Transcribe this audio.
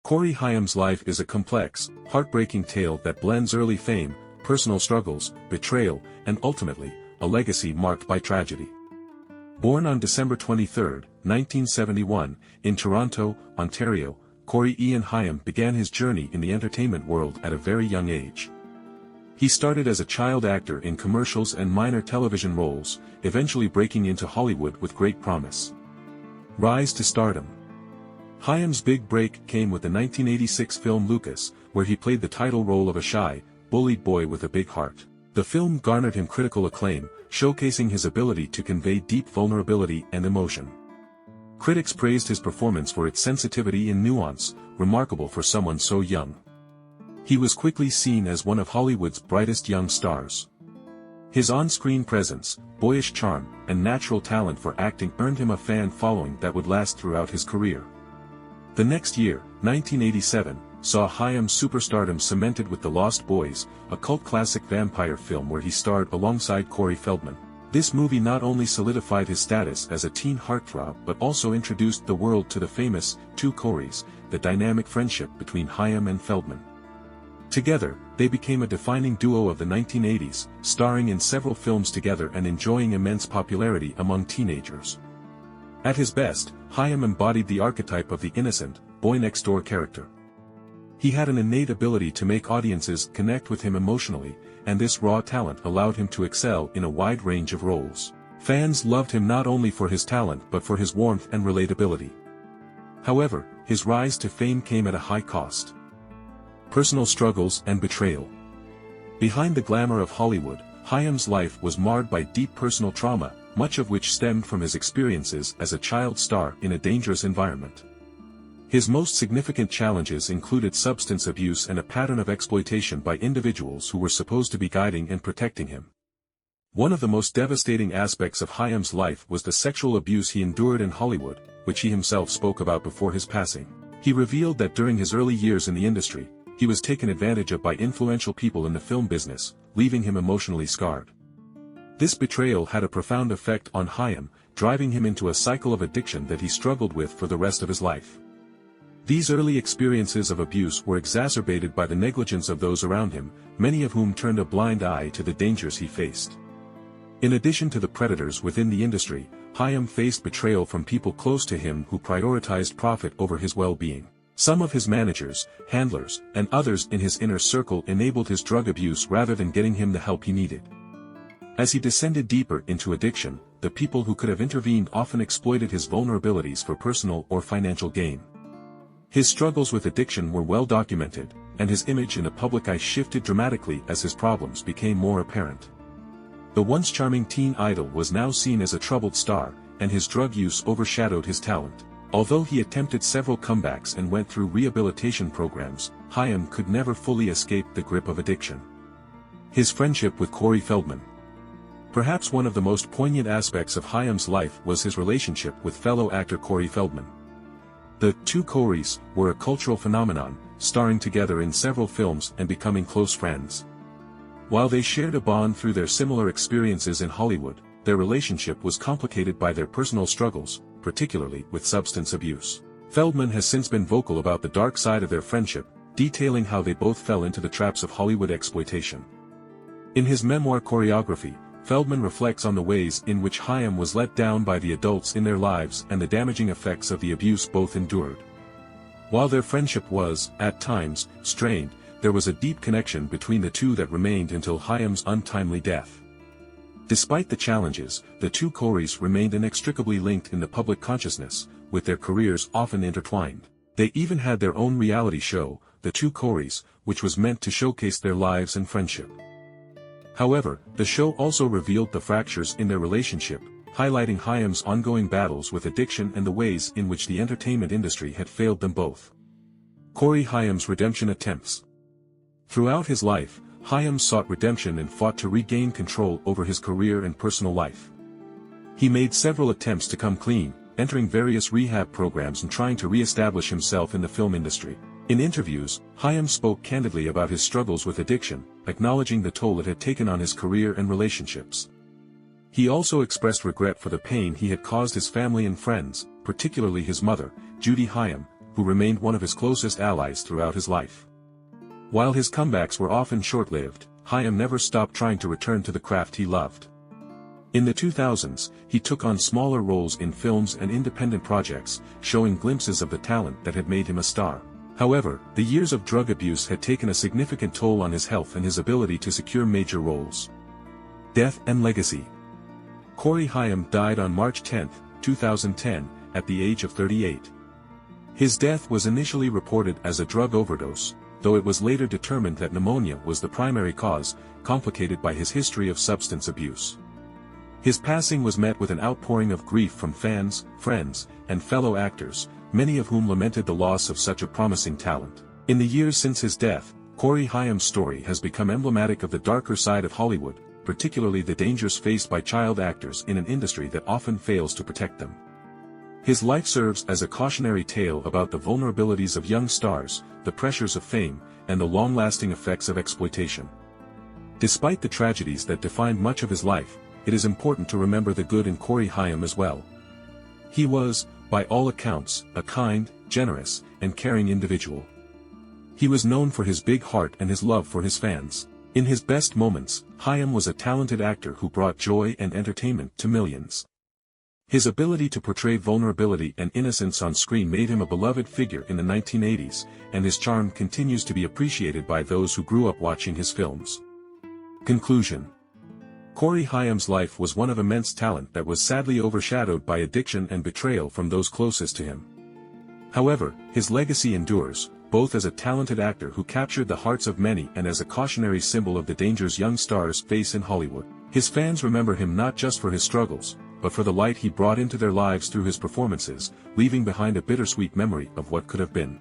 Corey Haim's life is a complex, heartbreaking tale that blends early fame, personal struggles, betrayal, and ultimately, a legacy marked by tragedy. Born on December 23, 1971, in Toronto, Ontario, Corey Ian Haim began his journey in the entertainment world at a very young age. He started as a child actor in commercials and minor television roles, eventually breaking into Hollywood with great promise. Rise to stardom. Haim's big break came with the 1986 film Lucas, where he played the title role of a shy, bullied boy with a big heart. The film garnered him critical acclaim, showcasing his ability to convey deep vulnerability and emotion. Critics praised his performance for its sensitivity and nuance, remarkable for someone so young. He was quickly seen as one of Hollywood's brightest young stars. His on-screen presence, boyish charm, and natural talent for acting earned him a fan following that would last throughout his career. The next year, 1987, saw Haim's superstardom cemented with The Lost Boys, a cult classic vampire film where he starred alongside Corey Feldman. This movie not only solidified his status as a teen heartthrob but also introduced the world to the famous Two Coreys, the dynamic friendship between Haim and Feldman. Together, they became a defining duo of the 1980s, starring in several films together and enjoying immense popularity among teenagers. At his best, Haim embodied the archetype of the innocent, boy-next-door character. He had an innate ability to make audiences connect with him emotionally, and this raw talent allowed him to excel in a wide range of roles. Fans loved him not only for his talent but for his warmth and relatability. However, his rise to fame came at a high cost. Personal struggles and betrayal. Behind the glamour of Hollywood, Haim's life was marred by deep personal trauma, much of which stemmed from his experiences as a child star in a dangerous environment. His most significant challenges included substance abuse and a pattern of exploitation by individuals who were supposed to be guiding and protecting him. One of the most devastating aspects of Haim's life was the sexual abuse he endured in Hollywood, which he himself spoke about before his passing. He revealed that during his early years in the industry, he was taken advantage of by influential people in the film business, leaving him emotionally scarred. This betrayal had a profound effect on Haim, driving him into a cycle of addiction that he struggled with for the rest of his life. These early experiences of abuse were exacerbated by the negligence of those around him, many of whom turned a blind eye to the dangers he faced. In addition to the predators within the industry, Haim faced betrayal from people close to him who prioritized profit over his well-being. Some of his managers, handlers, and others in his inner circle enabled his drug abuse rather than getting him the help he needed. As he descended deeper into addiction, the people who could have intervened often exploited his vulnerabilities for personal or financial gain. His struggles with addiction were well documented, and his image in the public eye shifted dramatically as his problems became more apparent. The once charming teen idol was now seen as a troubled star, and his drug use overshadowed his talent. Although he attempted several comebacks and went through rehabilitation programs, Haim could never fully escape the grip of addiction. His friendship with Corey Feldman. Perhaps one of the most poignant aspects of Haim's life was his relationship with fellow actor Corey Feldman. The Two Coreys were a cultural phenomenon, starring together in several films and becoming close friends. While they shared a bond through their similar experiences in Hollywood, their relationship was complicated by their personal struggles, particularly with substance abuse. Feldman has since been vocal about the dark side of their friendship, detailing how they both fell into the traps of Hollywood exploitation. In his memoir Choreography, Feldman reflects on the ways in which Haim was let down by the adults in their lives and the damaging effects of the abuse both endured. While their friendship was, at times, strained, there was a deep connection between the two that remained until Haim's untimely death. Despite the challenges, the two Coreys remained inextricably linked in the public consciousness, with their careers often intertwined. They even had their own reality show, The Two Coreys, which was meant to showcase their lives and friendship. However, the show also revealed the fractures in their relationship, highlighting Haim's ongoing battles with addiction and the ways in which the entertainment industry had failed them both. Corey Haim's redemption attempts. Throughout his life, Haim sought redemption and fought to regain control over his career and personal life. He made several attempts to come clean, entering various rehab programs and trying to re-establish himself in the film industry. In interviews, Haim spoke candidly about his struggles with addiction, acknowledging the toll it had taken on his career and relationships. He also expressed regret for the pain he had caused his family and friends, particularly his mother, Judy Haim, who remained one of his closest allies throughout his life. While his comebacks were often short-lived, Haim never stopped trying to return to the craft he loved. In the 2000s, he took on smaller roles in films and independent projects, showing glimpses of the talent that had made him a star. However, the years of drug abuse had taken a significant toll on his health and his ability to secure major roles. Death and legacy. Corey Haim died on March 10, 2010, at the age of 38. His death was initially reported as a drug overdose, though it was later determined that pneumonia was the primary cause, complicated by his history of substance abuse. His passing was met with an outpouring of grief from fans, friends, and fellow actors, many of whom lamented the loss of such a promising talent. In the years since his death, Corey Haim's story has become emblematic of the darker side of Hollywood, particularly the dangers faced by child actors in an industry that often fails to protect them. His life serves as a cautionary tale about the vulnerabilities of young stars, the pressures of fame, and the long-lasting effects of exploitation. Despite the tragedies that defined much of his life, it is important to remember the good in Corey Haim as well. He was, by all accounts, a kind, generous, and caring individual. He was known for his big heart and his love for his fans. In his best moments, Haim was a talented actor who brought joy and entertainment to millions. His ability to portray vulnerability and innocence on screen made him a beloved figure in the 1980s, and his charm continues to be appreciated by those who grew up watching his films. Conclusion. Corey Haim's life was one of immense talent that was sadly overshadowed by addiction and betrayal from those closest to him. However, his legacy endures, both as a talented actor who captured the hearts of many and as a cautionary symbol of the dangers young stars face in Hollywood. His fans remember him not just for his struggles, but for the light he brought into their lives through his performances, leaving behind a bittersweet memory of what could have been.